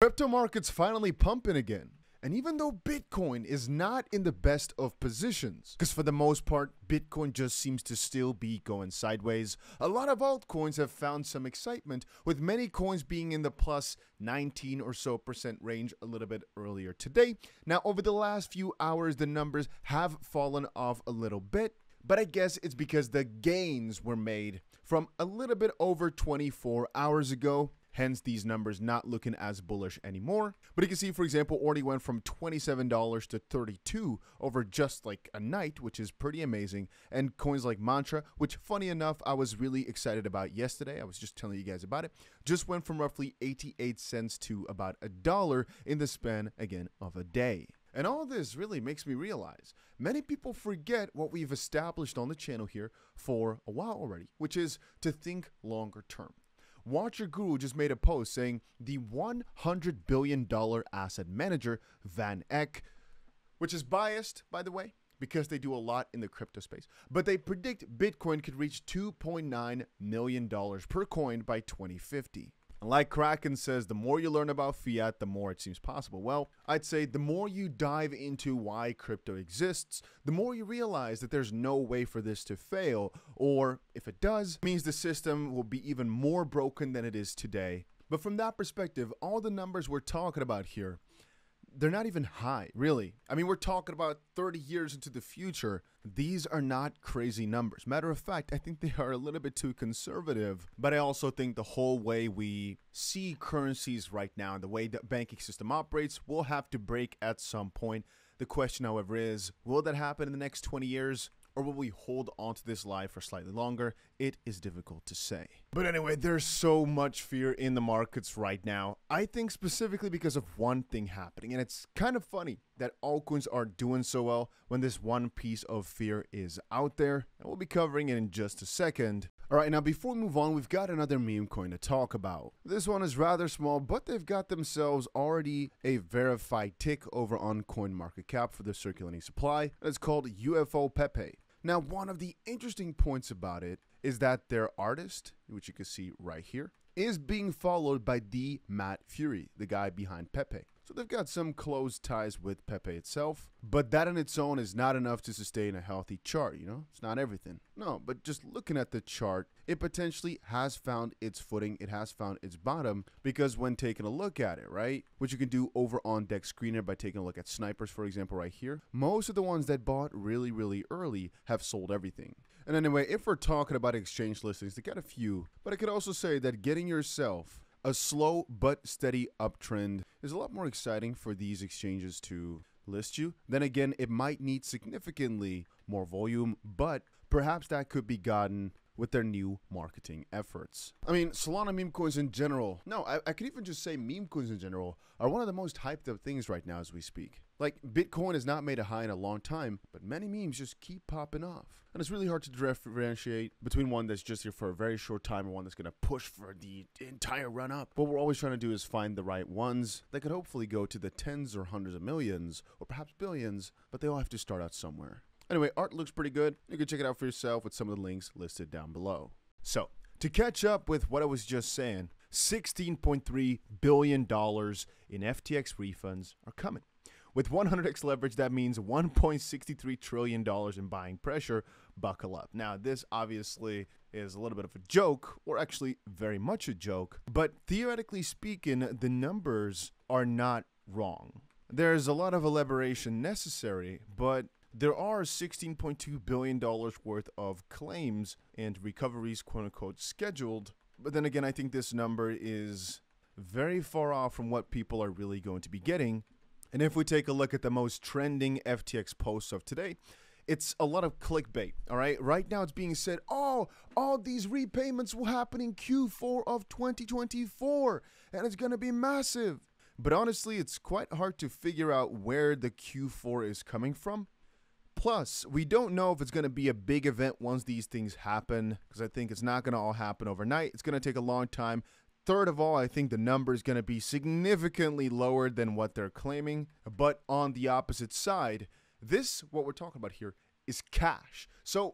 Crypto markets finally pumping again. And even though Bitcoin is not in the best of positions, because for the most part, Bitcoin just seems to still be going sideways, a lot of altcoins have found some excitement, with many coins being in the plus 19% or so range a little bit earlier today. Now, over the last few hours, the numbers have fallen off a little bit, but I guess it's because the gains were made from a little bit over 24 hours ago. Hence, these numbers not looking as bullish anymore. But you can see, for example, already went from $27 to $32 over just like a night, which is pretty amazing. And coins like Mantra, which funny enough, I was really excited about yesterday. I was just telling you guys about it. Just went from roughly 88 cents to about $1 in the span, again, of a day. And all this really makes me realize many people forget what we've established on the channel here for a while already, which is to think longer term. Watcher Guru just made a post saying the $100 billion asset manager, Van Eck, which is biased, by the way, because they do a lot in the crypto space, but they predict Bitcoin could reach $2.9 million per coin by 2050. And like Kraken says, the more you learn about fiat, the more it seems possible. Well, I'd say the more you dive into why crypto exists, the more you realize that there's no way for this to fail, or if it does, it means the system will be even more broken than it is today. But from that perspective, all the numbers we're talking about here, they're not even high, really. I mean, we're talking about 30 years into the future. These are not crazy numbers. Matter of fact, I think they are a little bit too conservative. But I also think the whole way we see currencies right now and the way the banking system operates will have to break at some point. The question, however, is, will that happen in the next 20 years? Or will we hold on to this lie for slightly longer? It is difficult to say. But anyway, there's so much fear in the markets right now. I think specifically because of one thing happening. And it's kind of funny that altcoins are doing so well when this one piece of fear is out there. And we'll be covering it in just a second. All right, now before we move on, we've got another meme coin to talk about. This one is rather small, but they've got themselves already a verified tick over on CoinMarketCap for their circulating supply. And it's called 𝗕𝗓𝗪𝗡. Now, one of the interesting points about it is that their artist, which you can see right here, is being followed by 𝗕𝗪𝗲𝘀, the guy behind 𝗕𝗃. So they've got some close ties with 𝗕𝗃 itself, but that in its own is not enough to sustain a healthy chart, you know? It's not everything. No, but just looking at the chart, it potentially has found its footing, it has found its bottom, because when taking a look at it, right? Which you can do over on Deck Screener by taking a look at snipers, for example, right here. Most of the ones that bought really early have sold everything. And anyway, if we're talking about exchange listings, they got a few, but I could also say that getting yourself a slow but steady uptrend is a lot more exciting for these exchanges to list you. Then again, it might need significantly more volume, but perhaps that could be gotten with their new marketing efforts. I mean, Solana meme coins in general, no, I could even just say meme coins in general are one of the most hyped up things right now as we speak. Like, Bitcoin has not made a high in a long time, but many memes just keep popping off. And it's really hard to differentiate between one that's just here for a very short time and one that's gonna push for the entire run up. What we're always trying to do is find the right ones that could hopefully go to the tens or hundreds of millions, or perhaps billions, but they all have to start out somewhere. Anyway, art looks pretty good. You can check it out for yourself with some of the links listed down below. So, to catch up with what I was just saying, $16.3 billion in FTX refunds are coming. With 100x leverage, that means $1.63 trillion in buying pressure. Buckle up. Now, this obviously is a little bit of a joke, or actually very much a joke, but theoretically speaking, the numbers are not wrong. There's a lot of elaboration necessary, but there are $16.2 billion worth of claims and recoveries, quote unquote, scheduled. But then again, I think this number is very far off from what people are really going to be getting. And if we take a look at the most trending FTX posts of today, it's a lot of clickbait, all right? Right now it's being said, oh, all these repayments will happen in Q4 of 2024, and it's going to be massive. But honestly, it's quite hard to figure out where the Q4 is coming from. Plus, we don't know if it's going to be a big event once these things happen, because I think it's not going to all happen overnight. It's going to take a long time. Third of all, I think the number is going to be significantly lower than what they're claiming. But on the opposite side, what we're talking about here is cash. So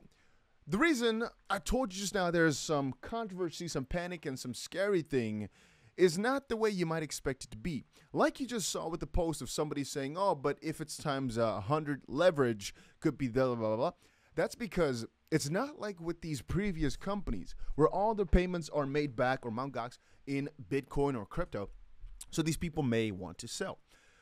the reason I told you just now there's some controversy, some panic, and some scary thing is not the way you might expect it to be. Like you just saw with the post of somebody saying, oh, but if it's times 100 leverage, could be blah, blah, blah, blah. That's because it's not like with these previous companies where all the payments are made back or Mt. Gox in Bitcoin or crypto. So these people may want to sell.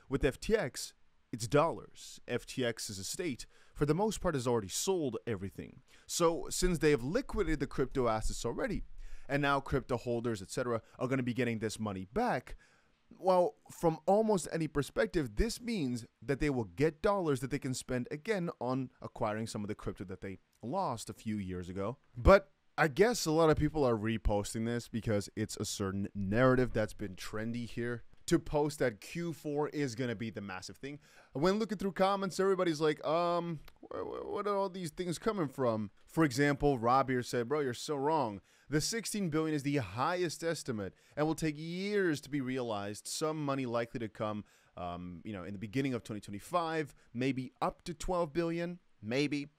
With FTX, it's dollars. FTX is a state, for the most part, has already sold everything. So since they have liquidated the crypto assets already, and now crypto holders, etc., are going to be getting this money back, well, from almost any perspective, this means that they will get dollars that they can spend again on acquiring some of the crypto that they lost a few years ago. But I guess a lot of people are reposting this because it's a certain narrative that's been trendy here to post that Q4 is going to be the massive thing. When looking through comments, everybody's like, what are all these things coming from? For example, Rob here said, bro, you're so wrong. The 16 billion is the highest estimate and will take years to be realized. Some money likely to come, in the beginning of 2025, maybe up to 12 billion, maybe.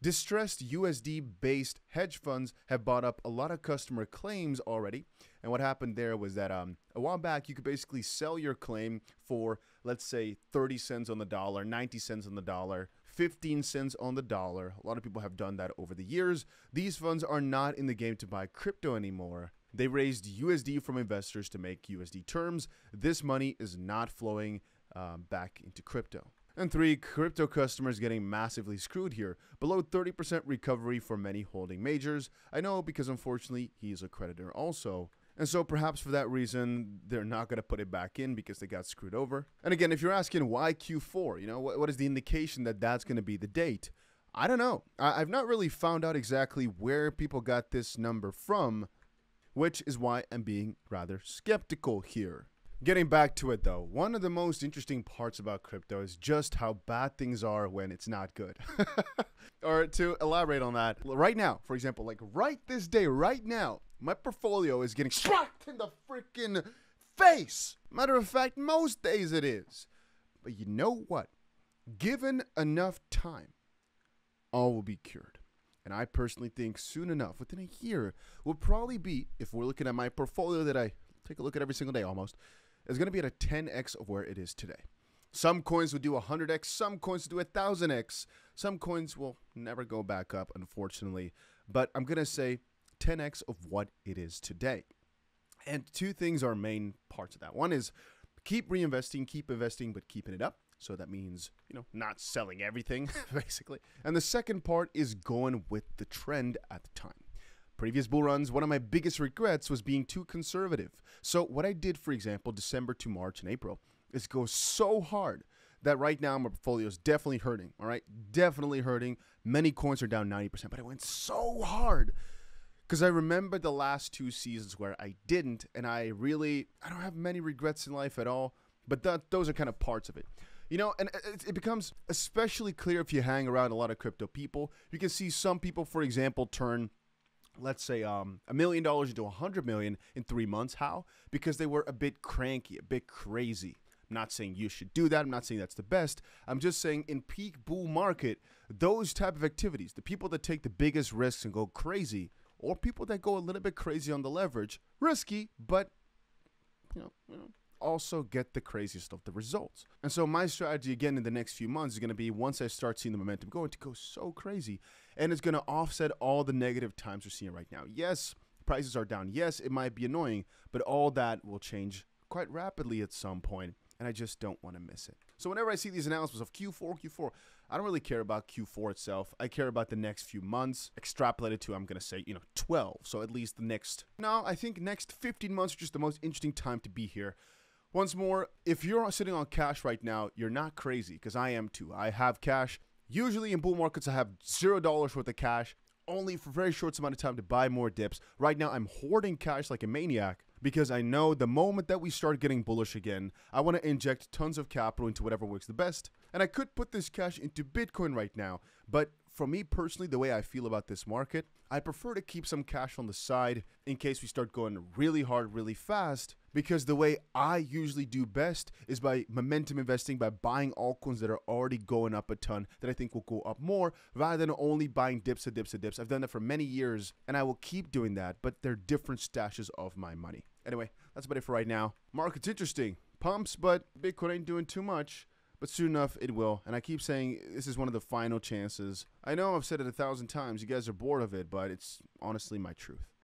Distressed USD-based hedge funds have bought up a lot of customer claims already. And what happened there was that a while back, you could basically sell your claim for, let's say, 30 cents on the dollar, 90 cents on the dollar, 15 cents on the dollar. A lot of people have done that over the years. These funds are not in the game to buy crypto anymore. They raised USD from investors to make USD terms. This money is not flowing back into crypto. And 3, crypto customers getting massively screwed here. Below 30% recovery for many holding majors. I know because unfortunately he is a creditor also. And so perhaps for that reason, they're not going to put it back in because they got screwed over. And again, if you're asking why Q4, what is the indication that that's going to be the date? I don't know. I've not really found out exactly where people got this number from, which is why I'm being rather skeptical here. Getting back to it though, one of the most interesting parts about crypto is just how bad things are when it's not good. Or to elaborate on that, right now, for example, like right this day, right now, my portfolio is getting smacked in the freaking face. Matter of fact, most days it is. But you know what? Given enough time, all will be cured. And I personally think soon enough, within a year, will probably be, if we're looking at my portfolio that I take a look at every single day almost, is going to be at a 10x of where it is today. Some coins will do 100x, some coins will do 1000x, some coins will never go back up, unfortunately. But I'm going to say 10x of what it is today. And 2 things are main parts of that. One is keep reinvesting, keep investing, but keeping it up. So that means, not selling everything, basically. And the second part is going with the trend at the time. Previous bull runs, one of my biggest regrets was being too conservative. So what I did, for example, December to March and April, is go so hard that right now my portfolio is definitely hurting, all right? Definitely hurting. Many coins are down 90%, but I went so hard because I remember the last 2 seasons where I didn't, and I don't have many regrets in life at all, but those are kind of parts of it. And it becomes especially clear if you hang around a lot of crypto people. You can see some people, for example, turn, let's say, $1 million into 100 million in 3 months. How? Because they were a bit cranky, a bit crazy. I'm not saying you should do that. I'm not saying that's the best. I'm just saying in peak bull market, those type of activities, the people that take the biggest risks and go crazy, or people that go a little bit crazy on the leverage, risky, but also get the craziest of the results. And so my strategy again in the next few months is going to be, once I start seeing the momentum going, to go so crazy, and it's going to offset all the negative times we're seeing right now. Yes, prices are down. Yes, it might be annoying, but all that will change quite rapidly at some point, and I just don't want to miss it. So whenever I see these announcements of Q4, I don't really care about Q4 itself. I care about the next few months, extrapolated to, I'm going to say, 12. So at least I think next 15 months are just the most interesting time to be here. Once more, if you're sitting on cash right now, you're not crazy, because I am too. I have cash. Usually in bull markets, I have $0 worth of cash, only for a very short amount of time to buy more dips. Right now, I'm hoarding cash like a maniac, because I know the moment that we start getting bullish again, I want to inject tons of capital into whatever works the best. And I could put this cash into Bitcoin right now, but for me personally, the way I feel about this market, I prefer to keep some cash on the side in case we start going really hard, really fast, because the way I usually do best is by momentum investing, by buying altcoins that are already going up a ton that I think will go up more, rather than only buying dips and dips and dips. I've done that for many years, and I will keep doing that, but they're different stashes of my money. Anyway, That's about it for right now. Market's interesting. Pumps, but Bitcoin ain't doing too much. But soon enough, it will. And I keep saying this is one of the final chances. I know I've said it 1,000 times. You guys are bored of it, but it's honestly my truth.